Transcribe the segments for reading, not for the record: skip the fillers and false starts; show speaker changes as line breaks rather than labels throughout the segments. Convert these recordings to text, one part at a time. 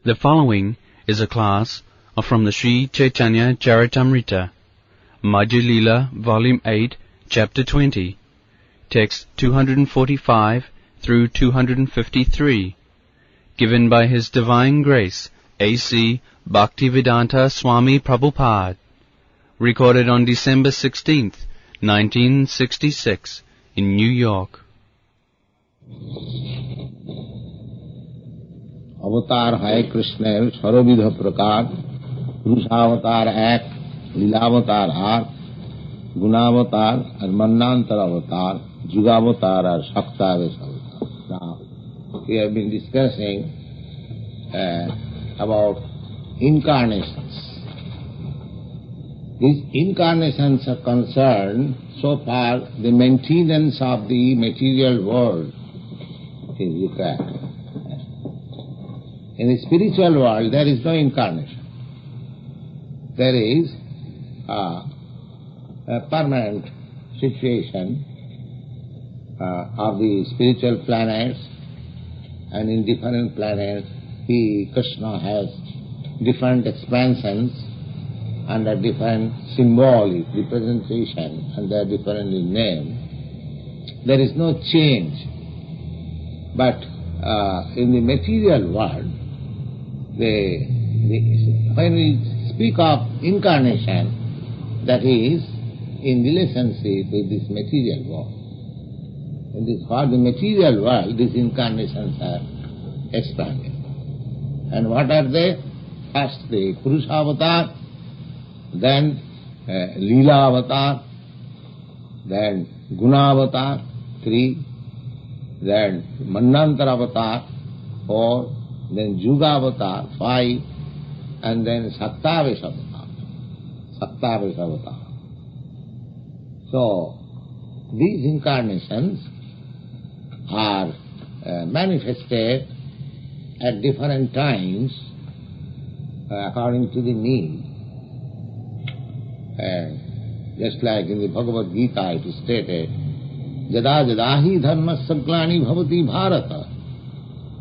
The following is a class from the Śrī Caitanya-caritāmṛta Madhya-līlā, Volume 8, Chapter 20, Text 245 through 253, given by His Divine Grace, A.C. Bhaktivedanta Swami Prabhupada, recorded on December 16th, 1966, in New York.
अवतार है कृष्ण सर्वविध प्रकार, पुरुषावतार एक, लीलावतार आठ, गुणावतार और मन्नांतर अवतार, जुगावतार और शक्तावेश अवतार. Now, we have been discussing about incarnations. These incarnations are concerned so far the maintenance of the material world is required. In the spiritual world, there is no incarnation. There is a permanent situation of the spiritual planets, and in different planets, Krishna has different expansions under different symbolic representation, and they are different in name. There is no change. But in the material world, when we speak of incarnation, that is in relationship with this material world. For the material world, these incarnations are expanded. And what are they? First the Purusha avatar, then Leela avatar, then Guna avatar, 3, then Mannantara avatar, 4, then Juga avatar, 5, and then Saktavesh avatar. Saktavesh avatar. So, these incarnations are manifested at different times according to the need. Just like in the Bhagavad Gita it is stated, Jada jadahi dharmasya glani bhavati bharata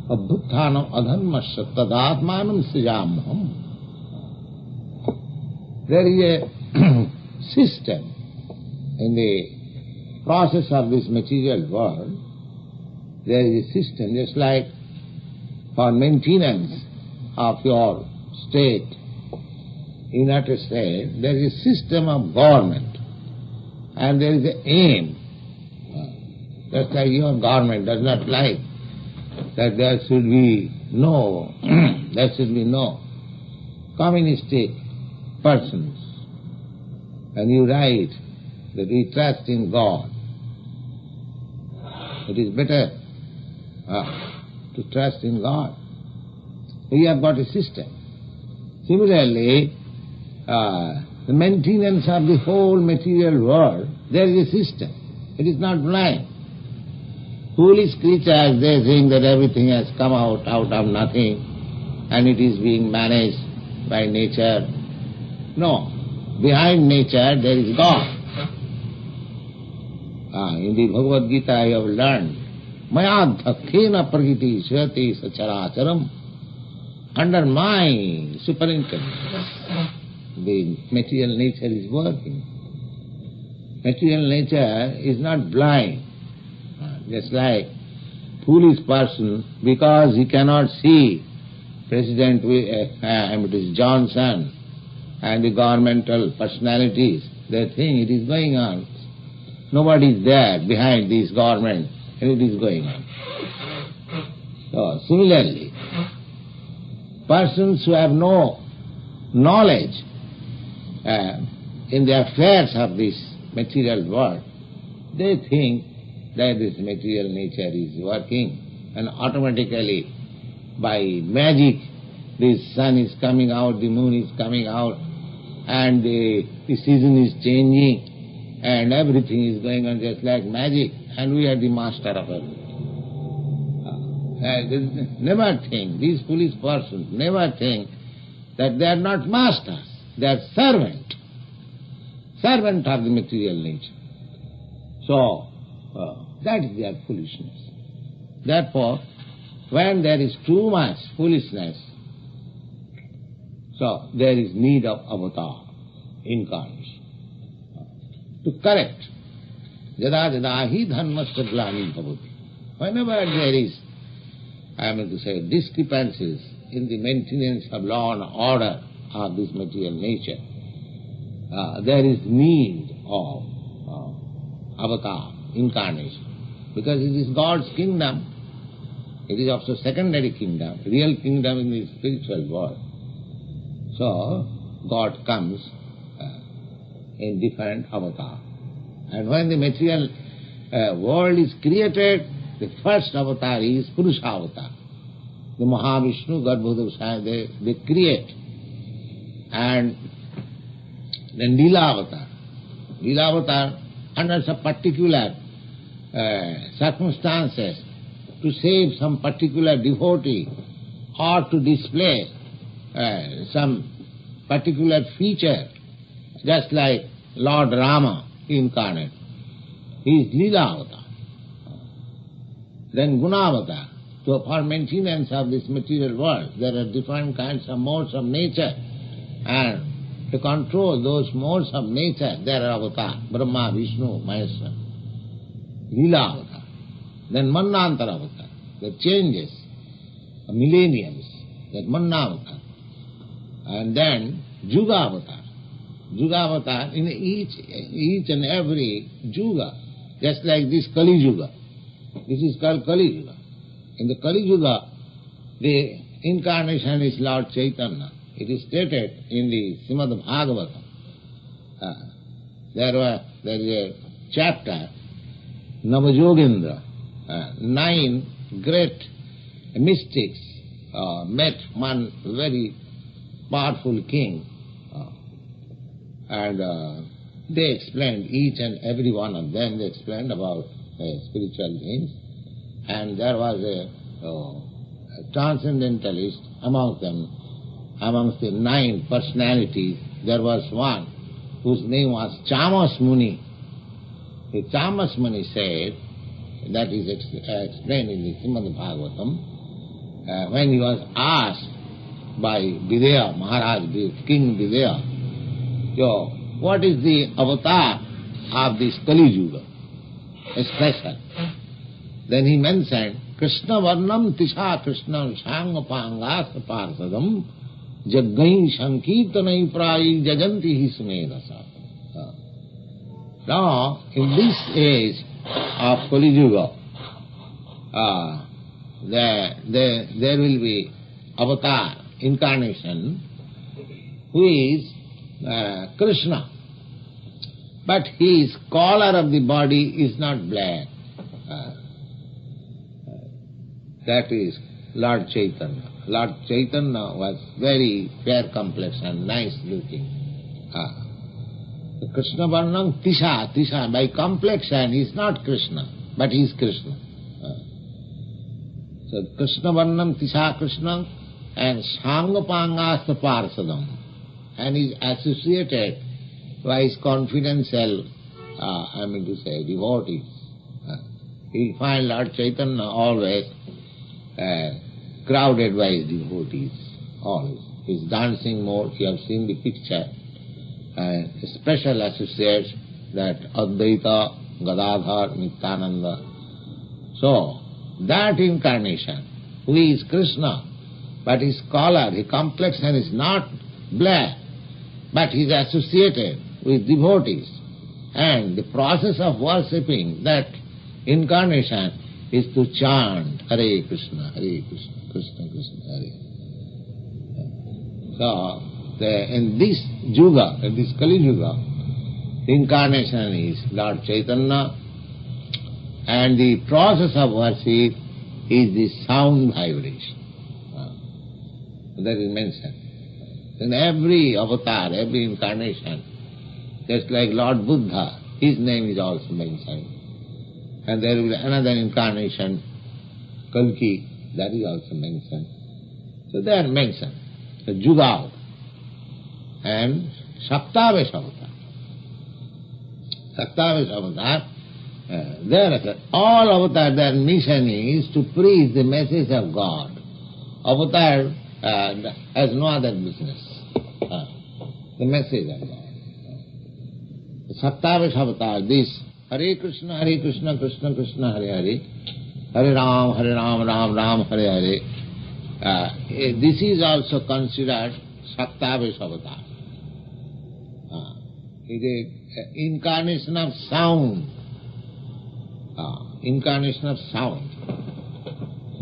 abhutthanam adharmasya tadatmanam srijamham. There is a system in the process of this material world. There is a system, just like for maintenance of your state, United States, there is a system of government, and there is an aim. Just like your government does not like that there should be no communistic persons. And you write that we trust in God. It is better to trust in God. We have got a system. Similarly, the maintenance of the whole material world, there is a system. It is not blind. Foolish creatures, they think that everything has come out of nothing and it is being managed by nature. No. Behind nature there is God. In the Bhagavad Gita I have learned, Mayadhakkena prakriti svati sacharacharam. Under my superintendence, the material nature is working. Material nature is not blind. Just like foolish person, because he cannot see President Johnson and the governmental personalities, they think it is going on. Nobody is there behind this government, and it is going on. So, similarly, persons who have no knowledge in the affairs of this material world, they think that this material nature is working, and automatically, by magic, the sun is coming out, the moon is coming out, and the season is changing, and everything is going on just like magic, and we are the master of everything. Never think, these foolish persons never think that they are not masters, they are servant of the material nature. So, that is their foolishness. Therefore, when there is too much foolishness So there is need of avatar, incarnation, to correct. Jada jada hi dharmasya glani bhavati. Whenever there is, I mean to say, discrepancies in the maintenance of law and order of this material nature, there is need of avatar, incarnation. Because it is God's kingdom, it is also secondary kingdom, real kingdom in the spiritual world. So, God comes in different avatars. And when the material world is created, the first avatar is Purusha avatar. The Mahavishnu, Garbhodavasaya, they create. And then Leela avatar. Leela avatar, under some particular circumstances, to save some particular devotee or to display some particular feature, just like Lord Rama incarnate. He is Leela avatar. Then Guna avatar. So for maintenance of this material world, there are different kinds of modes of nature, and to control those modes of nature, there are avatars, Brahma, Vishnu, Maheshwara. Leela avatar. Then Manvantara avatar, that changes, millenniums, that Manna avatar. And then Juga avatar. Juga avatar, in each and every Juga, just like this Kali Yuga. This is called Kali Yuga. In the Kali Yuga, the incarnation is Lord Chaitanya. It is stated in the Śrīmad Bhagavatam. There is a chapter, Navajogendra, 9 great mystics met one very powerful king, and they explained, each and every one of them, they explained about spiritual things. And there was a transcendentalist among them, amongst the 9 personalities. There was one whose name was Chamas Muni. The Chamas Muni said, that is explained in the Śrīmad Bhagavatam, when he was asked by Videha, Maharaj, King Videha, so what is the avatar of this Kali Yuga? Special. Then he mentioned, Krishna Varnam Tisha Krishna Shanga Pangas Parsadam Jaggai Sankirtanai Prai Jajanti Hismedasa. Now, in this age of Kali Yuga, there will be avatar, incarnation, who is Krishna. But his color of the body is not black. That is Lord Chaitanya. Lord Chaitanya was very fair complexion, nice looking. Krishna Varnam Tisha, by complexion he is not Krishna, but he is Krishna. So Krishna Varnam Tisha Krishna and Sangapangasya Parsadam, and is associated by his confidential, devotees. You find Lord Chaitanya always crowded by his devotees, always. He is dancing more, you have seen the picture. Special associates, that Advaita, Gadadhar, Nityananda. So, that incarnation, who is Krishna, but his color, his complexion is not black, but he is associated with devotees. And the process of worshipping that incarnation is to chant Hare Krishna, Krishna Krishna, Hare. So, in this Yuga, in this Kali Yuga, the incarnation is Lord Chaitanya, and the process of worship is the sound vibration. That is mentioned. In every avatar, every incarnation, just like Lord Buddha, his name is also mentioned. And there will be another incarnation, Kalki, that is also mentioned. So they are mentioned. The Yuga and Saptavesh avatar. Saptavesh avatar, all avatar, their mission is to preach the message of God. Avatar has no other business. the message of God. The Saptavish avatar, this Hare Krishna, Krishna Krishna, Hare Hare, Hare Ram, Ram Ram, Hare Hare. This is also considered Saptavish avatar. It is incarnation of sound. Incarnation of sound.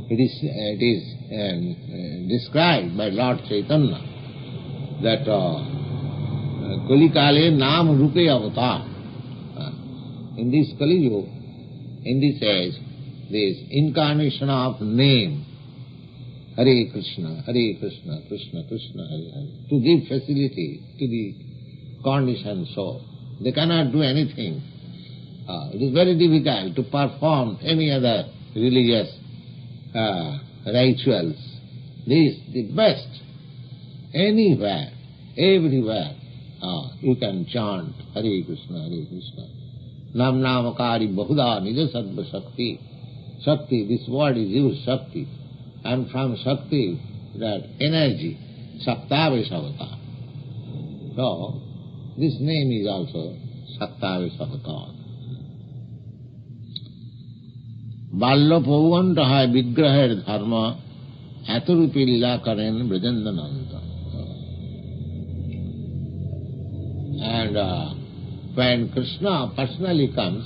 It is described by Lord Chaitanya that Kali Kale Nam Rupe Avatar. In this Kali Yuga, in this age, this incarnation of name, Hare Krishna, Krishna Krishna, Hare Hare, to give facility to the conditioned soul. They cannot do anything. It is very difficult to perform any other religious rituals. This is the best. Anywhere, everywhere, you can chant Hare Krishna, Nam Namakari Bahuda Nija Sattva Shakti. Shakti, this word is used, Shakti. And from Shakti, that energy, Saptavish avatar. So, this name is also Saptavish avatar. Ballo Pavanta hai Vigraher Dharma Aturupi Lila Karen Brajandananta. And when Krishna personally comes,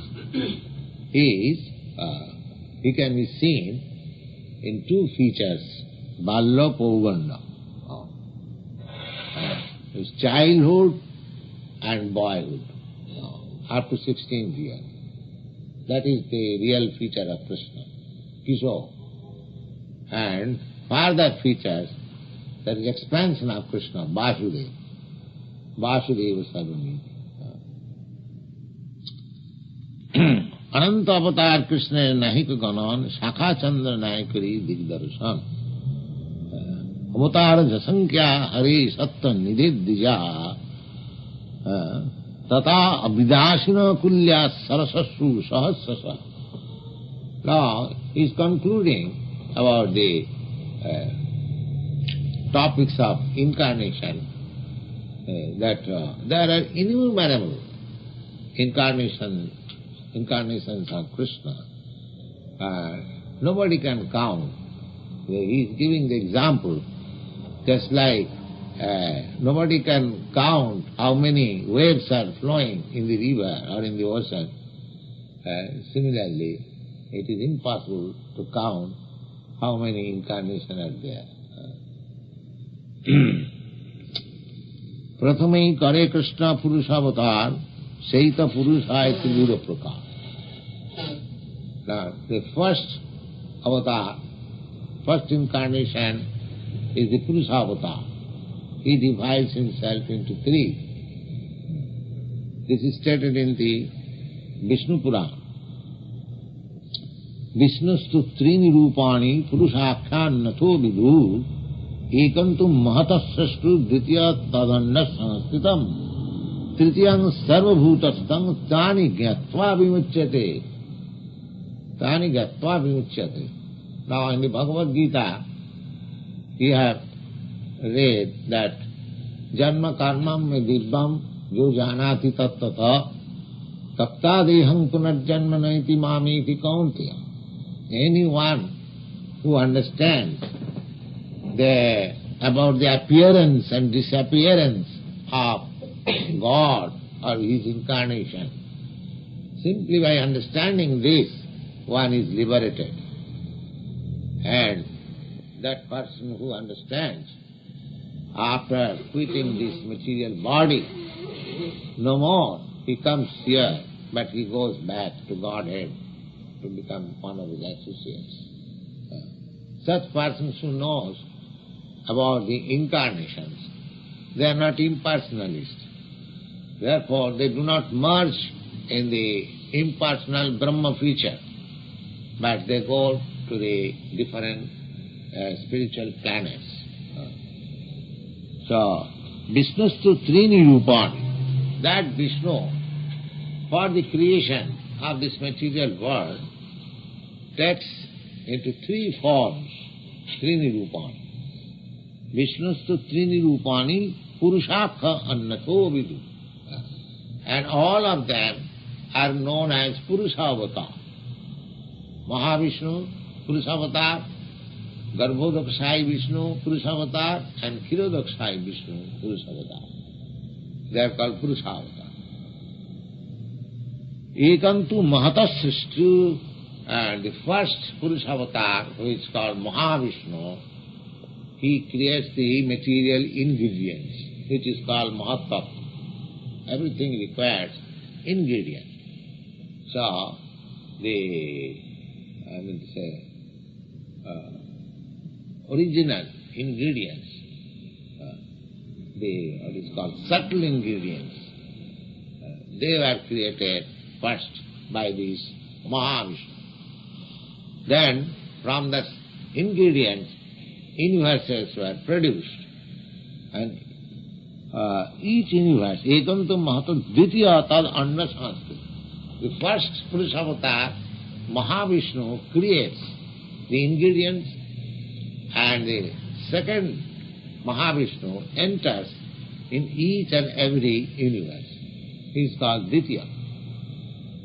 he can be seen in two features, Ballo Pavanta. His childhood and boyhood, up to 16th year. That is the real feature of Krishna, Kishore. And further features, that is expansion of Krishna, Vasudeva. Vasudeva Sarvamiti. Ananta avatar Krishna Nahika Ganan, Shakha Chandra Naikari Digdarshan. Avatar Jasankya Hare Satta Nidid Dija. Tata abhidashina kulya sarasasru sahasrasa. Now, he is concluding about the topics of incarnation, that there are innumerable incarnations of Krishna. Nobody can count. He is giving the example, just like nobody can count how many waves are flowing in the river or in the ocean. Similarly, it is impossible to count how many incarnations are there. Prathamai Kare Krishna Purusavatar Seita Purushaya Tigura Prakar. Now, the first avatar, first incarnation is the Purusavatar. He divides himself into three. This is stated in the Vishnu Purana. Vishnustu trini rupani purushakhan natho vidhu ekantum mahatasrastu dvitiya tadanda sanskritam tritiyam sarvabhutastam tani gyatva vimuchyate. Tani gyatva vimuchyate. Now in the Bhagavad Gita, we have read that janma karmam me dibbam jo janati tattata tapta deham punarjanma naiti mamiti kauntiya. Anyone who understands about the appearance and disappearance of God or His incarnation, simply by understanding this, one is liberated. And that person who understands, after quitting this material body, no more he comes here, but he goes back to Godhead to become one of his associates. Such persons who knows about the incarnations, they are not impersonalists. Therefore, they do not merge in the impersonal Brahma feature, but they go to the different spiritual planets. So, Vishnustu Trini Rupani, that Vishnu, for the creation of this material world, takes into three forms, Trini Rupani. Vishnustu Trini Rupani Purushakha Annato Vidu. And all of them are known as Purusha-avatar. Mahavishnu, Purusha-avatar, Garbhodakshai Vishnu, Purusha-avatar, and Kshirodakshai Vishnu, Purusha-avatar. They are called Purusha-avatar. Ekantu Mahatasrishtu, and the first Purusha-avatar, who is called Mahavishnu, he creates the material ingredients, which is called Mahatattva. Everything requires ingredients. So, original ingredients, what is called subtle ingredients, they were created first by this Mahavishnu. Then, from the ingredients, universes were produced. And each universe, ekantam mahatam dvitiya tad anna sanskrit. The first Purusha-avatar, Mahavishnu, creates the ingredients, and the second Mahavishnu enters in each and every universe. He is called Dvitiya.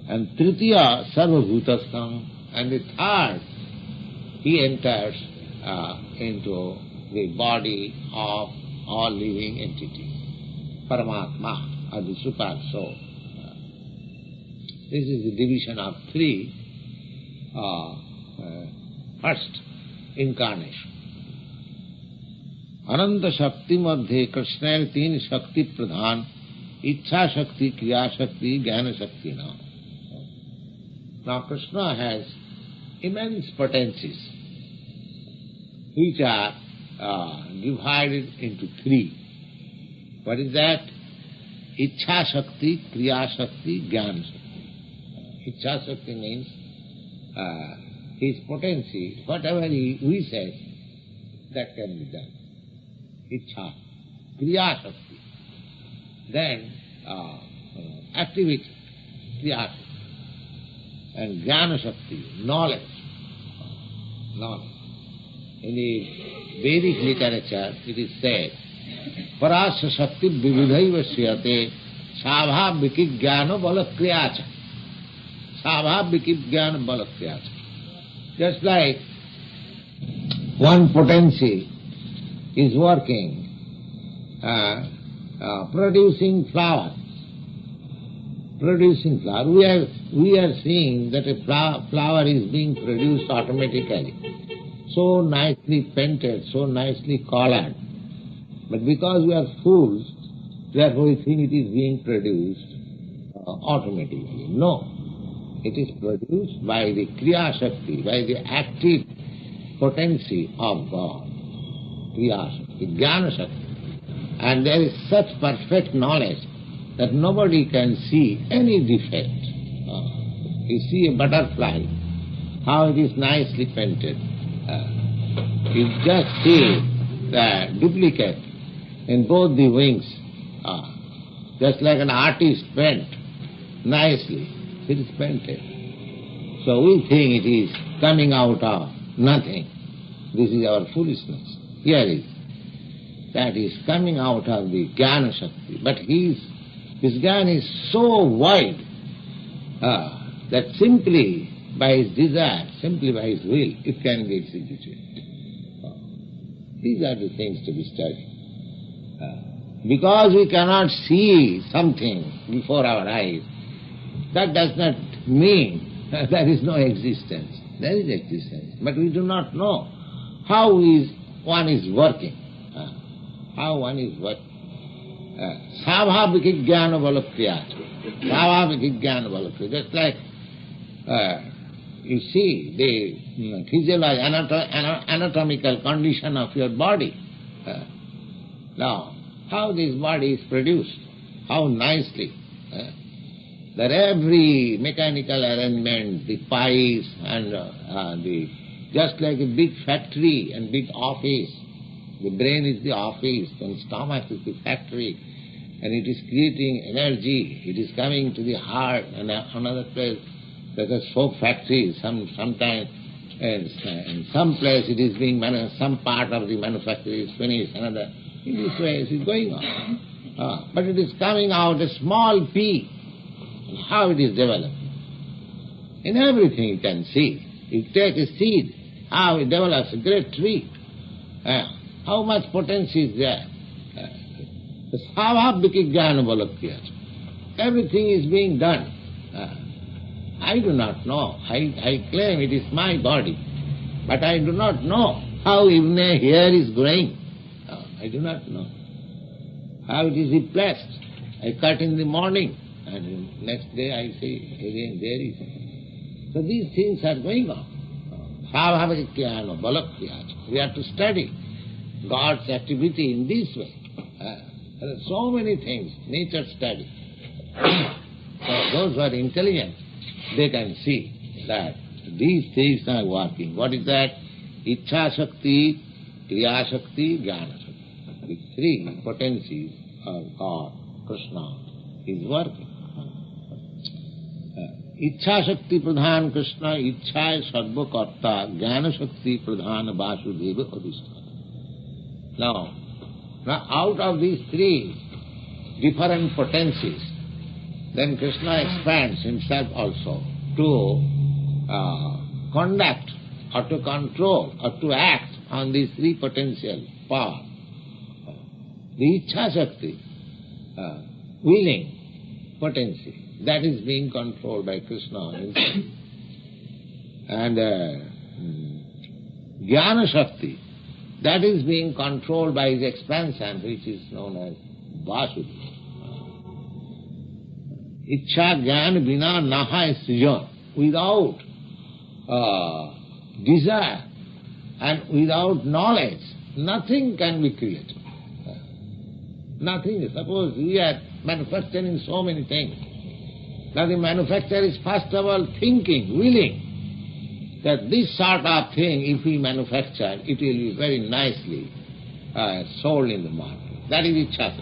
And Tritiya sarvabhutastham, and the third, he enters into the body of all living entities. Paramatma, or the super soul. This is the division of three first incarnation. Ananta Shakti Madhya Krishna teen Shakti Pradhan, Ichha Shakti, Kriya Shakti, Jnana Shakti now. Now Krishna has immense potencies, which are divided into three. What is that? Ichha Shakti, Kriya Shakti, Jnana Shakti. Ichha Shakti means his potency, whatever he wishes, that can be done. Ichha. Kriya Shakti. Then activity, Kriya Shakti. And Jnana Shakti, knowledge. Knowledge. In the Vedic literature, it is said, Parasya Shakti Vividhaiva Shriyate Svabhaviki Jnana Balakriyacha. Svabhaviki Jnana Balakriyacha. Just like one potency is working, producing flower. Producing flower. We are seeing that a flower is being produced automatically. So nicely painted, so nicely colored. But because we are fools, therefore we think it is being produced automatically. No. It is produced by the Kriya Shakti, by the active potency of God. Kriya Shakti, Jnana Shakti. And there is such perfect knowledge that nobody can see any defect. You see a butterfly, how it is nicely painted. You just see the duplicate in both the wings, just like an artist paint nicely. It is painted. So we think it is coming out of nothing. This is our foolishness. Here is. That is coming out of the Jnana Shakti. But this Jnana is so wide that simply by his desire, simply by his will, it can be executed. These are the things to be studied. Because we cannot see something before our eyes, that does not mean there is no existence. There is existence. But we do not know how one is working. How one is working. Svabhaviki Jnana Balakriyacha. Svabhaviki Jnana Balakriyacha. Just like you see the physiological, anatomical condition of your body. Now, how this body is produced, how nicely. That every mechanical arrangement, the pipes and just like a big factory and big office. The brain is the office, and stomach is the factory, and it is creating energy. It is coming to the heart, and another place there is a soap factory. Sometimes in some place it is being some part of the manufacture is finished. Another In this way it is going on. But it is coming out a small pea. How it is developing. In everything you can see. You take a seed, how it develops a great tree. How much potential is there. Everything is being done. I do not know. I claim it is my body, but I do not know how even a hair is growing. I do not know. How it is replaced. I cut in the morning, and next day I see again there is. So these things are going on. We have to study God's activity in this way. There are so many things, nature study. So those who are intelligent, they can see that these things are working. What is that? Ichha Shakti, Kriya Shakti, Jnana Shakti. The three potencies of God, Krishna, is working. Ichha Shakti Pradhan Krishna, Ichha Sarva Karta, Jnana Shakti Pradhan Vasudeva Adhisthana. Now out of these three different potencies, then Krishna expands himself also to conduct or to control or to act on these three potential powers. The Ichha Shakti, willing potency, that is being controlled by Krishna himself. And Jnana Shakti, that is being controlled by his expansion, which is known as Vasudeva. Ichha Jnana Vina Naha Srijan. Without desire and without knowledge, nothing can be created. Nothing. Suppose we are manufacturing so many things. Now the manufacturer is first of all thinking, willing, that this sort of thing, if we manufacture, it will be very nicely sold in the market. That is Ichha.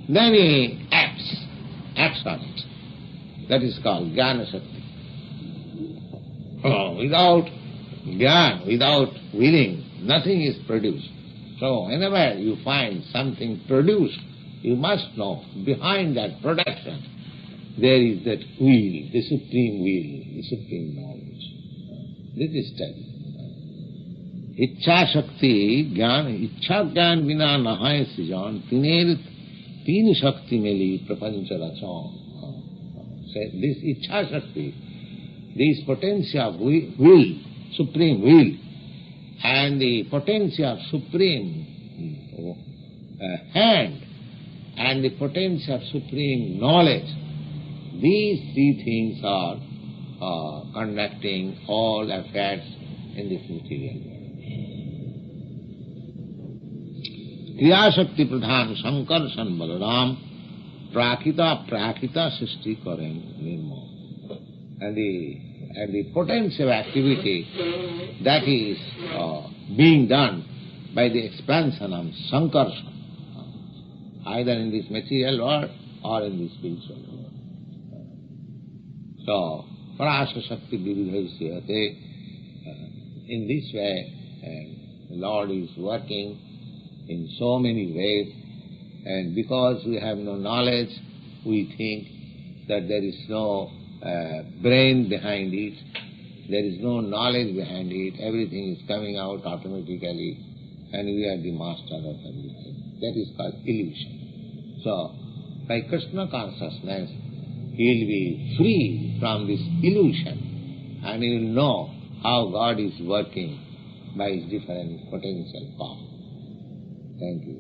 Then he acts on it. That is called Jnana Shakti. Without Jnana, without willing, nothing is produced. So whenever you find something produced, you must know behind that production there is that will, the supreme will, the supreme knowledge. This is study. Ichha Shakti, Jnana, Ichha Jnana Vina Nahaya Sijan, Teen Shakti Meli Prapancha Rachon. This Ichha Shakti, this potential of will, supreme will, and the potential of supreme hand, and the potential of supreme knowledge, these three things are conducting all affairs in this material world. Kriya Shakti Pradhan Sankarshan Balaram Prakita Srishti Karen Nirmo. And the potential activity that is being done by the expansion of Sankarshan, either in this material world or in the spiritual world. So, Parasya Shakti Vividhaisya, in this way, the Lord is working in so many ways, and because we have no knowledge, we think that there is no brain behind it, there is no knowledge behind it, everything is coming out automatically, and we are the master of everything. That is called illusion. So, by Krishna consciousness, he will be free from this illusion, and he will know how God is working by his different potential powers. Thank you.